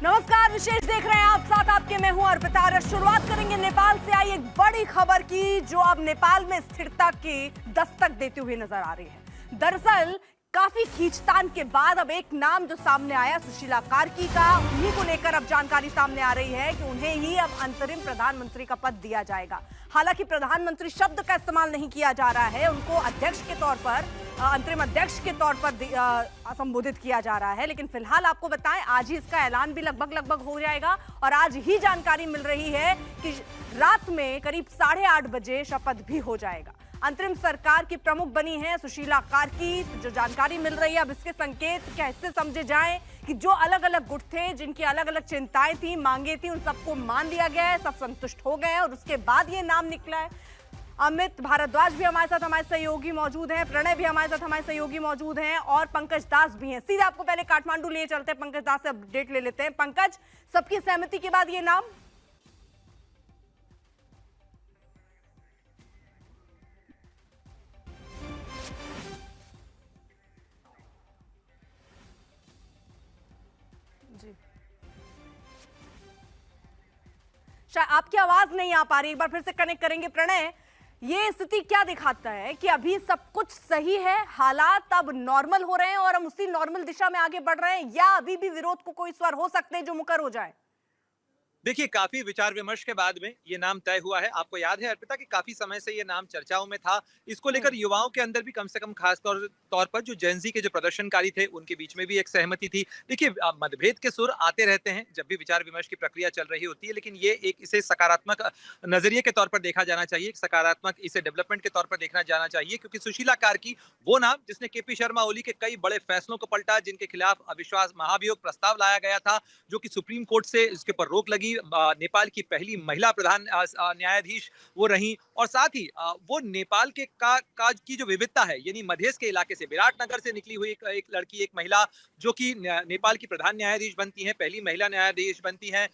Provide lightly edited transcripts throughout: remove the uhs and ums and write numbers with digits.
नमस्कार, विशेष देख रहे हैं आप, साथ आपके मैं हूं अर्पिता। शुरुआत करेंगे नेपाल से आई एक बड़ी खबर की, जो अब नेपाल में स्थिरता की दस्तक देते हुए नजर आ रही है। दरअसल काफी खींचतान के बाद अब एक नाम जो सामने आया, सुशीला कार्की का, उन्हीं को लेकर अब जानकारी सामने आ रही है कि उन्हें ही अब अंतरिम प्रधानमंत्री का पद दिया जाएगा। हालांकि प्रधानमंत्री शब्द का इस्तेमाल नहीं किया जा रहा है, उनको अध्यक्ष के तौर पर, अंतरिम अध्यक्ष के तौर पर संबोधित किया जा रहा है। लेकिन फिलहाल आपको बताएं, आज ही इसका ऐलान भी लगभग हो जाएगा और आज ही जानकारी मिल रही है कि रात में करीब 8:30 बजे शपथ भी हो जाएगा। अंतरिम सरकार की प्रमुख बनी है सुशीला कार्की। जो जानकारी मिल रही है, अब इसके संकेत कैसे समझे जाएं कि जो अलग अलग गुट थे, जिनकी अलग अलग चिंताएं थी, मांगे थी, उन सबको मान लिया गया है, सब संतुष्ट हो गए हैं और उसके बाद ये नाम निकला है। अमित भारद्वाज भी हमारे साथ, हमारे सहयोगी मौजूद हैं, प्रणय भी हमारे साथ, हमारे सहयोगी मौजूद हैं और पंकज दास भी हैं। सीधे आपको पहले काठमांडू लिए चलते हैं, पंकज दास से अपडेट ले लेते हैं। पंकज, सबकी सहमति के बाद ये नाम? जी, शायद आपकी आवाज नहीं आ पा रही, एक बार फिर से कनेक्ट करेंगे। प्रणय, ये स्थिति क्या दिखाता है कि अभी सब कुछ सही है, हालात अब नॉर्मल हो रहे हैं और हम उसी नॉर्मल दिशा में आगे बढ़ रहे हैं, या अभी भी विरोध को कोई स्वर हो सकते हैं जो मुकर हो जाए? देखिए, काफी विचार विमर्श के बाद में ये नाम तय हुआ है। आपको याद है अर्पिता कि काफी समय से ये नाम चर्चाओं में था। इसको लेकर युवाओं के अंदर भी कम से कम खास तौर पर जो जेन ज़ी के जो प्रदर्शनकारी थे, उनके बीच में भी एक सहमति थी। देखिए, मतभेद के सुर आते रहते हैं जब भी विचार विमर्श की प्रक्रिया चल रही होती है, लेकिन ये एक इसे सकारात्मक नजरिए के तौर पर देखा जाना चाहिए, सकारात्मक इसे डेवलपमेंट के तौर पर देखना जाना चाहिए, क्योंकि सुशीला कार्की वो नाम जिसने केपी शर्मा ओली के कई बड़े फैसलों को पलटा, जिनके खिलाफ अविश्वास महाभियोग प्रस्ताव लाया गया था, जो कि सुप्रीम कोर्ट से इसके ऊपर रोक लगी। नेपाल की पहली महिला प्रधान न्यायाधीश वो रही, और साथ ही वो नेपाल के की जो विविधता है, यानी मधेश के इलाके से, विराटनगर से निकली हुई एक लड़की, एक महिला जो कि नेपाल की प्रधान न्यायाधीश बनती हैं, पहली महिला न्यायाधीश बनती हैं।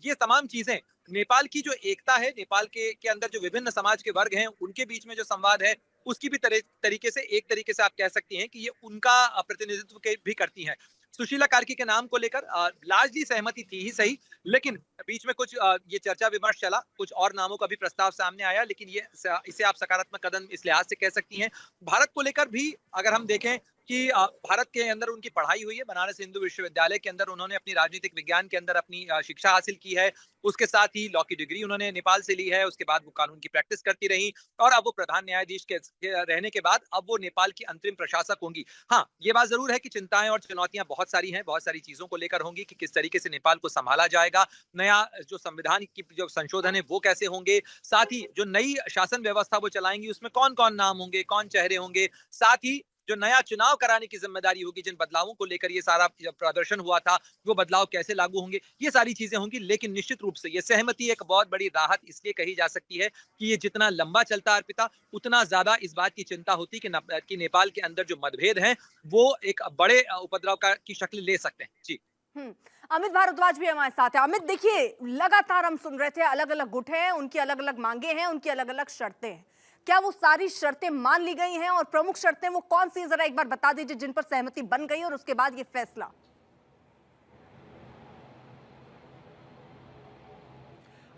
ये तमाम चीजें नेपाल की जो एकता है, नेपाल के अंदर जो विभिन्न समाज के वर्ग हैं, उनके बीच में जो संवाद है, उसकी भी तरीके से आप कह सकती हैं कि ये उनका प्रतिनिधित्व भी करती हैं। सुशीला कार्की के नाम को लेकर लार्जली सहमति थी ही सही, लेकिन बीच में कुछ ये चर्चा विमर्श चला, कुछ और नामों का भी प्रस्ताव सामने आया, लेकिन इसे आप सकारात्मक कदम इस लिहाज से कह सकती हैं। भारत को लेकर भी अगर हम देखें कि भारत के अंदर उनकी पढ़ाई हुई है, बनारस हिंदू विश्वविद्यालय के अंदर उन्होंने अपनी राजनीतिक विज्ञान के अंदर अपनी शिक्षा हासिल की है। उसके साथ ही लॉ की डिग्री उन्होंने नेपाल से ली है, उसके बाद वो कानून की प्रैक्टिस करती रही, और अब वो प्रधान न्यायाधीश के रहने के बाद अब वो नेपाल की अंतरिम प्रशासक होंगी। हाँ, ये बात जरूर है कि चिंताएं और चुनौतियां बहुत सारी हैं, बहुत सारी चीजों को लेकर होंगी कि किस तरीके से नेपाल को संभाला जाएगा, नया जो संविधान की जो संशोधन है वो कैसे होंगे, साथ ही जो नई शासन व्यवस्था वो चलाएंगी उसमें कौन कौन नाम होंगे, कौन चेहरे होंगे, साथ ही जो नया चुनाव कराने की जिम्मेदारी होगी, जिन बदलावों को लेकर ये सारा प्रदर्शन हुआ था, वो बदलाव कैसे लागू होंगे, ये सारी चीजें होंगी। लेकिन निश्चित रूप से ये सहमति एक बहुत बड़ी राहत इसलिए कही जा सकती है कि ये जितना लंबा चलता है अर्पिता, उतना ज्यादा इस बात की चिंता होती कि नेपाल के अंदर जो मतभेद हैं वो एक बड़े उपद्रव की शक्ल ले सकते हैं। जी, अमित भारद्वाज भी हमारे साथ है। अमित, देखिए, लगातार हम सुन रहे थे अलग अलग गुट हैं, उनकी अलग अलग मांगे हैं, उनकी अलग अलग शर्तें हैं। क्या वो सारी शर्तें मान ली गई हैं, और प्रमुख शर्तें वो कौन सी, जरा एक बार बता दीजिए, जिन पर सहमति बन गई और उसके बाद ये फैसला?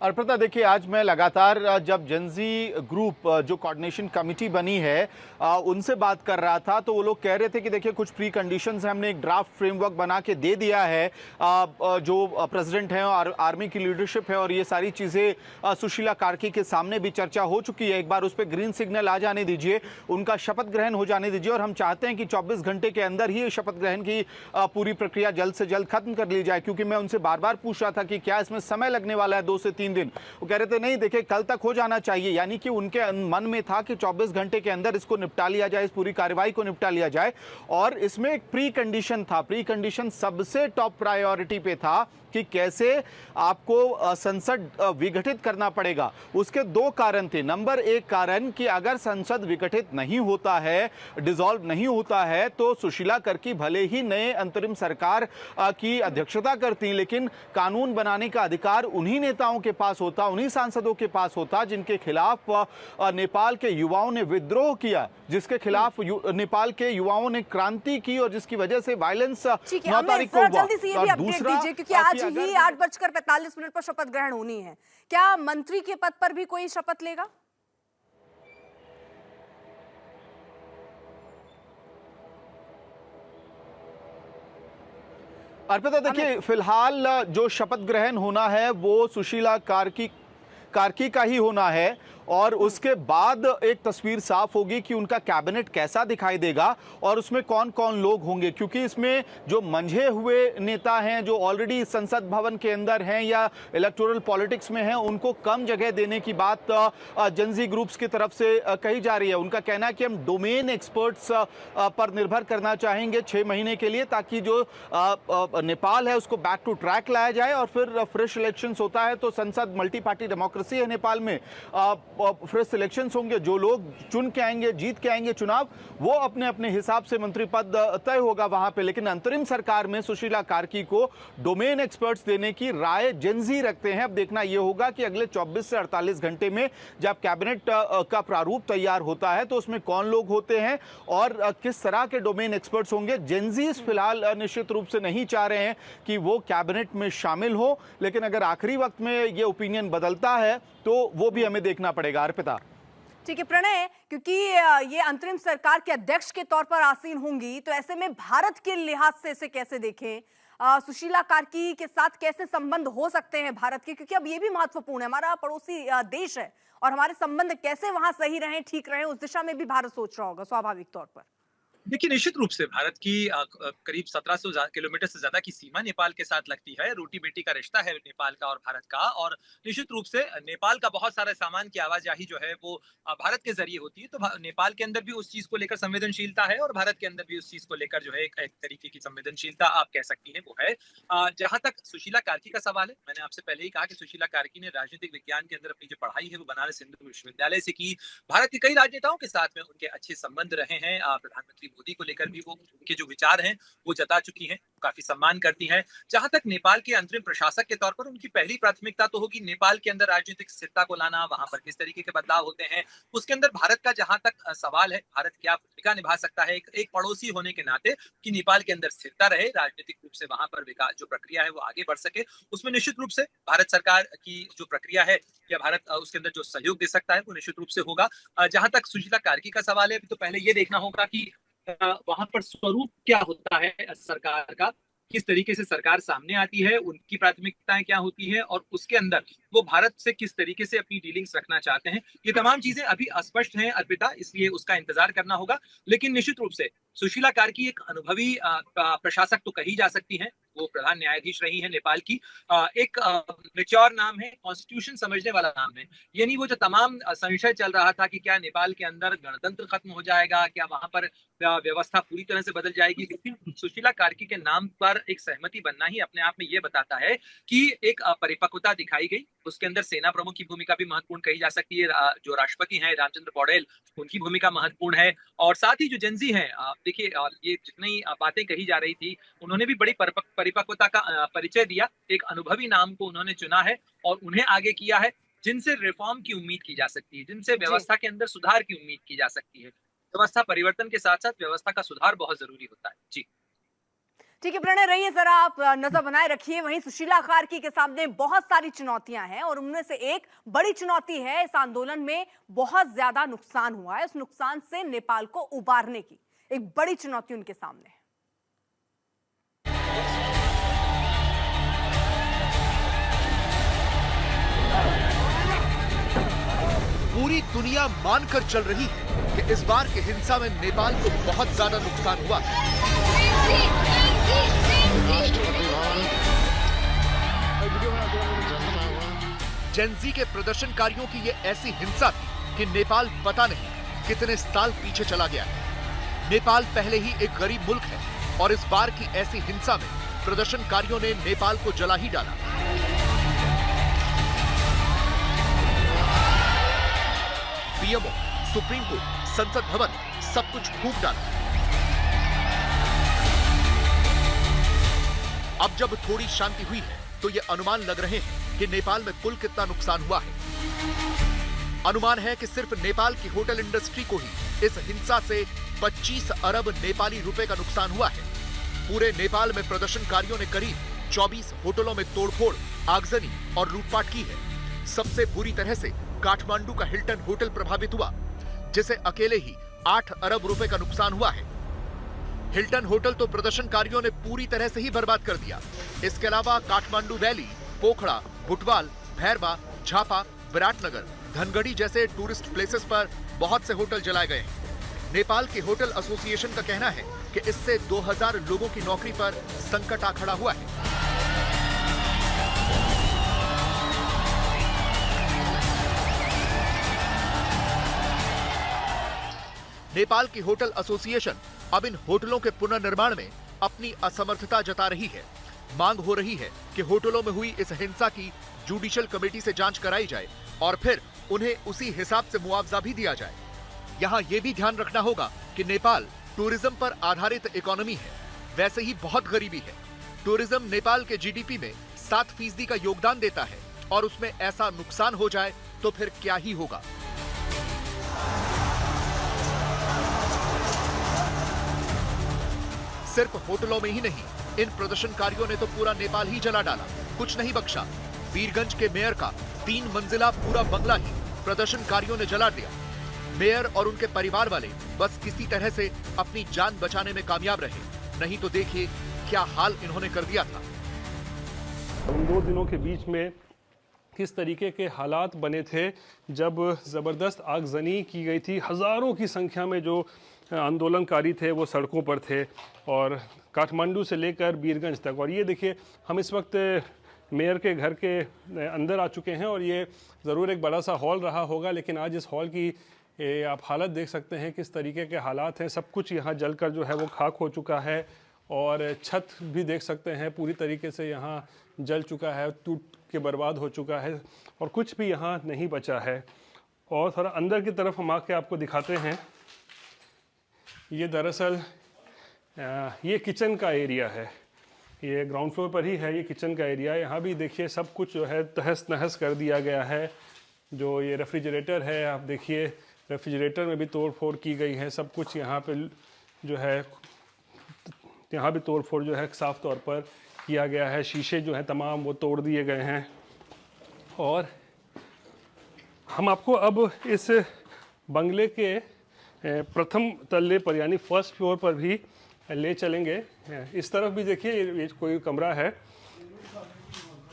अर्पिता, देखिए, आज मैं लगातार जब जेन ज़ी ग्रुप जो कोऑर्डिनेशन कमेटी बनी है उनसे बात कर रहा था, तो वो लोग कह रहे थे कि देखिए कुछ प्री कंडीशंस हमने एक ड्राफ्ट फ्रेमवर्क बना के दे दिया है, जो प्रेसिडेंट हैं और आर्मी की लीडरशिप है, और ये सारी चीज़ें सुशीला कार्की के सामने भी चर्चा हो चुकी है। एक बार उस पर ग्रीन सिग्नल आ जाने दीजिए, उनका शपथ ग्रहण हो जाने दीजिए, और हम चाहते हैं कि 24 घंटे के अंदर ही शपथ ग्रहण की पूरी प्रक्रिया जल्द से जल्द खत्म कर ली जाए। क्योंकि मैं उनसे बार बार पूछ रहा था कि क्या इसमें समय लगने वाला है 2 से 3 दिन। वो कह रहे थे नहीं, देखिए, कल तक हो जाना चाहिए। यानी कि उनके मन में था कि 24 घंटे के अंदर इसको निपटा लिया जाए, इस पूरी कार्रवाई को निपटा लिया जाए। और इसमें एक प्री कंडीशन था, प्री कंडीशन सबसे टॉप प्रायोरिटी पे था कि कैसे आपको संसद विघटित करना पड़ेगा। उसके 2 कारण थे। नंबर 1 कारण कि अगर संसद विघटित नहीं होता है, डिसॉल्व नहीं होता है, तो सुशीला कार्की भले ही नए अंतरिम सरकार की अध्यक्षता करती, लेकिन कानून बनाने का अधिकार उन्हीं नेताओं के पास होता, उन्हीं सांसदों के पास होता जिनके खिलाफ नेपाल के युवाओं ने विद्रोह किया, जिसके खिलाफ नेपाल के युवाओं ने क्रांति की और जिसकी वजह से वायलेंस 9 तारीख को हुआ। जल्दी से ये भी अपडेट दीजिए, क्योंकि आज ही 8:45 पर शपथ ग्रहण होनी है। क्या मंत्री के पद पर भी कोई शपथ लेगा? अर्पिता, देखिए फिलहाल जो शपथ ग्रहण होना है वो सुशीला कार्की का ही होना है और उसके बाद एक तस्वीर साफ होगी कि उनका कैबिनेट कैसा दिखाई देगा और उसमें कौन कौन लोग होंगे, क्योंकि इसमें जो मंझे हुए नेता हैं जो ऑलरेडी संसद भवन के अंदर हैं या इलेक्टोरल पॉलिटिक्स में हैं, उनको कम जगह देने की बात जेनजी ग्रुप्स की तरफ से कही जा रही है। उनका कहना है कि हम डोमेन एक्सपर्ट्स पर निर्भर करना चाहेंगे 6 महीने के लिए, ताकि जो नेपाल है उसको बैक टू ट्रैक लाया जाए और फिर फ्रेश इलेक्शंस होता है तो संसद मल्टी पार्टी डेमोक्रेसी है नेपाल में, फ्रेश इलेक्शंस होंगे, जो लोग चुन के आएंगे, जीत के आएंगे चुनाव, वो अपने अपने हिसाब से मंत्री पद तय होगा वहां पे। लेकिन अंतरिम सरकार में सुशीला कार्की को डोमेन एक्सपर्ट्स देने की राय जेनजी रखते हैं। अब देखना यह होगा कि अगले 24 से 48 घंटे में जब कैबिनेट का प्रारूप तैयार होता है तो उसमें कौन लोग होते हैं और किस तरह के डोमेन एक्सपर्ट्स होंगे। जेनजी फिलहाल निश्चित रूप से नहीं चाह रहे हैं कि वो कैबिनेट में शामिल हो, लेकिन अगर आखिरी वक्त में ये ओपिनियन बदलता है तो वो भी हमें देखना पड़ेगा। अर्पिता, ठीक है प्रणय, क्योंकि ये अंतरिम सरकार के अध्यक्ष के तौर पर आसीन होंगी, तो ऐसे में भारत के लिहाज से इसे कैसे देखें? सुशीला कार्की के साथ कैसे संबंध हो सकते हैं भारत के, क्योंकि अब ये भी महत्वपूर्ण है, हमारा पड़ोसी देश है और हमारे संबंध कैसे वहां सही रहें, ठीक रहें, उस दिशा में भी भारत सोच रहा होगा स्वाभाविक तौर पर। देखिए, निश्चित रूप से भारत की करीब 1700 किलोमीटर से ज्यादा की सीमा नेपाल के साथ लगती है। रोटी बेटी का रिश्ता है नेपाल का और भारत का, और निश्चित रूप से नेपाल का बहुत सारे सामान की आवाजाही जो है वो भारत के जरिए होती है। तो नेपाल के अंदर भी उस चीज को लेकर संवेदनशीलता है और भारत के अंदर भी उस चीज को लेकर जो है एक तरीके की संवेदनशीलता आप कह सकती हैं वो है। जहां तक सुशीला कार्की का सवाल है, मैंने आपसे पहले ही कहा कि सुशीला कार्की ने राजनीतिक विज्ञान के अंदर अपनी जो पढ़ाई है वो बनारस हिंदू विश्वविद्यालय से की। भारत के कई राजनेताओं के साथ में उनके अच्छे संबंध रहे हैं। प्रधानमंत्री मोदी को लेकर भी वो उनके जो विचार हैं वो जता चुकी हैं, काफी सम्मान करती हैं। जहां तक नेपाल के अंतरिम प्रशासक के तौर पर उनकी पहली प्राथमिकता तो होगी नेपाल के अंदर राजनीतिक स्थिरता को लाना, वहां पर किस तरीके के बदलाव होते हैं उसके अंदर भारत का जहां तक सवाल है, भारत क्या भूमिका निभा सकता है एक पड़ोसी होने के नाते कि नेपाल के अंदर स्थिरता रहे, राजनीतिक रूप से वहां पर विकास जो प्रक्रिया है वो आगे बढ़ सके, उसमें निश्चित रूप से भारत सरकार की जो प्रक्रिया है या भारत उसके अंदर जो सहयोग दे सकता है वो निश्चित रूप से होगा। जहां तक सुशीला कार्की का सवाल है, तो पहले ये देखना होगा कि वहां पर स्वरूप क्या होता है सरकार का, किस तरीके से सरकार सामने आती है, उनकी प्राथमिकताएं क्या होती है और उसके अंदर वो भारत से किस तरीके से अपनी डीलिंग्स रखना चाहते हैं। ये तमाम चीजें अभी अस्पष्ट हैं अर्पिता, इसलिए उसका इंतजार करना होगा। लेकिन निश्चित रूप से सुशीला कार्की एक अनुभवी प्रशासक तो कही जा सकती हैं, वो प्रधान न्यायाधीश रही है नेपाल की, एक मैच्योर नाम है, कॉन्स्टिट्यूशन समझने वाला नाम है। यानी वो जो तमाम संशय चल रहा था कि क्या नेपाल के अंदर गणतंत्र खत्म हो जाएगा, क्या वहां पर व्यवस्था पूरी तरह से बदल जाएगी, लेकिन सुशीला कार्की के नाम पर एक सहमति बनना ही अपने आप में ये बताता है कि एक परिपक्वता दिखाई गई। उसके अंदर सेना प्रमुख की भूमिका भी महत्वपूर्ण कही जा सकती है, जो राष्ट्रपति हैं रामचंद्र पौडेल उनकी भूमिका महत्वपूर्ण है, और साथ ही जो जेनजी हैं, देखिए ये जितनी बातें कही जा रही थी उन्होंने भी बड़ी परिपक्वता का परिचय दिया। एक अनुभवी नाम को उन्होंने चुना है और उन्हें आगे किया है जिनसे रिफॉर्म की उम्मीद की जा सकती है, जिनसे व्यवस्था के अंदर सुधार की उम्मीद की जा सकती है। व्यवस्था परिवर्तन के साथ साथ व्यवस्था का सुधार बहुत जरूरी होता है। जी ठीक है प्रणय, रहिए जरा आप नजर बनाए रखिए। वहीं सुशीला कार्की के सामने बहुत सारी चुनौतियां हैं और उनमें से एक बड़ी चुनौती है, इस आंदोलन में बहुत ज्यादा नुकसान हुआ है, उस नुकसान से नेपाल को उबारने की एक बड़ी चुनौती उनके सामने है। पूरी दुनिया मानकर चल रही है कि इस बार की हिंसा में नेपाल को बहुत ज्यादा नुकसान हुआ। जेनजी के प्रदर्शनकारियों की ये ऐसी हिंसा थी कि नेपाल पता नहीं कितने साल पीछे चला गया है। नेपाल पहले ही एक गरीब मुल्क है और इस बार की ऐसी हिंसा में प्रदर्शनकारियों ने नेपाल को जला ही डाला। पीएमओ, सुप्रीम कोर्ट, संसद भवन सब कुछ फूंक डाला। अब जब थोड़ी शांति हुई है तो ये अनुमान लग रहे हैं कि नेपाल में कुल कितना नुकसान हुआ है। अनुमान है कि सिर्फ नेपाल की होटल इंडस्ट्री को ही इस हिंसा से 25 अरब नेपाली रुपए का नुकसान हुआ है। पूरे नेपाल में प्रदर्शनकारियों ने करीब 24 होटलों में तोड़फोड़, आगजनी और लूटपाट की है। सबसे बुरी तरह से काठमांडू का हिल्टन होटल प्रभावित हुआ, जिसे अकेले ही 8 अरब रुपए का नुकसान हुआ है। हिल्टन होटल तो प्रदर्शनकारियों ने पूरी तरह से ही बर्बाद कर दिया। इसके अलावा काठमांडू वैली, पोखड़ा, बुटवाल, भैरवा, झापा, विराटनगर, धनगढ़ी जैसे टूरिस्ट प्लेसेस पर बहुत से होटल जलाए गए हैं। नेपाल के होटल एसोसिएशन का कहना है कि इससे 2000 लोगों की नौकरी पर संकट आ खड़ा हुआ है। नेपाल की होटल एसोसिएशन अब इन होटलों के पुनर्निर्माण में अपनी असमर्थता जता रही है। मांग हो रही है कि होटलों में हुई इस हिंसा की जुडिशियल कमेटी से जांच कराई जाए और फिर उन्हें उसी हिसाब से मुआवजा भी दिया जाए। यहाँ ये भी ध्यान रखना होगा कि नेपाल टूरिज्म पर आधारित इकोनॉमी है, वैसे ही बहुत गरीबी है। टूरिज्म नेपाल के जीडीपी में 7% का योगदान देता है और उसमें ऐसा नुकसान हो जाए तो फिर क्या ही होगा। सिर्फ होटलों में ही नहीं, इन प्रदर्शनकारियों ने तो पूरा नेपाल ही जला डाला, कुछ नहीं बख्शा। वीरगंज के मेयर का 3 मंजिला पूरा बंगला ही प्रदर्शनकारियों ने जला दिया। मेयर और उनके परिवार वाले बस किसी तरह से अपनी जान बचाने में कामयाब रहे, नहीं तो देखिए क्या हाल इन्होंने कर दिया था। उन 2 दिनों के बीच में किस तरीके के हालात बने थे जब ज़बरदस्त आगजनी की गई थी। हज़ारों की संख्या में जो आंदोलनकारी थे वो सड़कों पर थे और काठमांडू से लेकर वीरगंज तक। और ये देखिए, हम इस वक्त मेयर के घर के अंदर आ चुके हैं और ये ज़रूर एक बड़ा सा हॉल रहा होगा, लेकिन आज इस हॉल की आप हालत देख सकते हैं किस तरीके के हालात हैं। सब कुछ यहाँ जलकर जो है वो खाक हो चुका है और छत भी देख सकते हैं पूरी तरीके से यहाँ जल चुका है, टूट के बर्बाद हो चुका है और कुछ भी यहाँ नहीं बचा है। और थोड़ा अंदर की तरफ हम आके आपको दिखाते हैं। ये दरअसल ये किचन का एरिया है, ये ग्राउंड फ्लोर पर ही है, ये किचन का एरिया। यहाँ भी देखिए सब कुछ जो है तहस नहस कर दिया गया है। जो ये रेफ्रिजरेटर है, आप देखिए रेफ्रिजरेटर में भी तोड़ फोड़ की गई है। सब कुछ यहाँ पे जो है, यहाँ भी तोड़ फोड़ जो है साफ तौर पर किया गया है। शीशे जो हैं तमाम वो तोड़ दिए गए हैं। और हम आपको अब इस बंगले के प्रथम तल्ले पर यानी फर्स्ट फ्लोर पर भी ले चलेंगे। इस तरफ भी देखिए ये कोई कमरा है,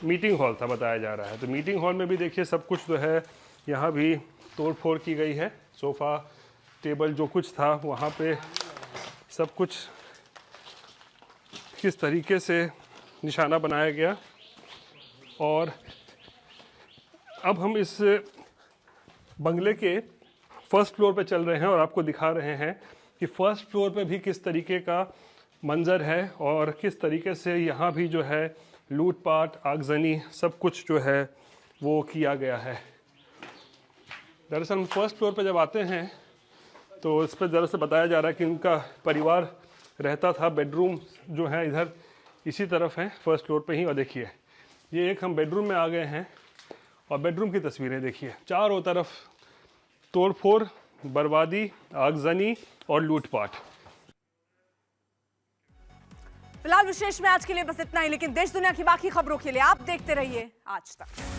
मीटिंग हॉल था बताया जा रहा है। तो मीटिंग हॉल में भी देखिए सब कुछ जो है यहाँ भी तोड़ फोड़ की गई है। सोफ़ा टेबल जो कुछ था वहाँ पे सब कुछ किस तरीके से निशाना बनाया गया। और अब हम इस बंगले के फर्स्ट फ्लोर पे चल रहे हैं और आपको दिखा रहे हैं कि फर्स्ट फ्लोर पे भी किस तरीके का मंजर है और किस तरीके से यहाँ भी जो है लूटपाट, आगजनी सब कुछ जो है वो किया गया है। दरअसल फर्स्ट फ्लोर पे जब आते हैं तो इस पर दरअसल बताया जा रहा है कि उनका परिवार रहता था। बेडरूम जो है इधर इसी तरफ है फर्स्ट फ्लोर पे ही। और देखिए ये एक हम बेडरूम में आ गए हैं और बेडरूम की तस्वीरें देखिए, चारों तरफ तोड़फोड़, बर्बादी, आगजनी और लूटपाट। फिलहाल विशेष में आज के लिए बस इतना ही, लेकिन देश दुनिया की बाकी खबरों के लिए आप देखते रहिए आज तक।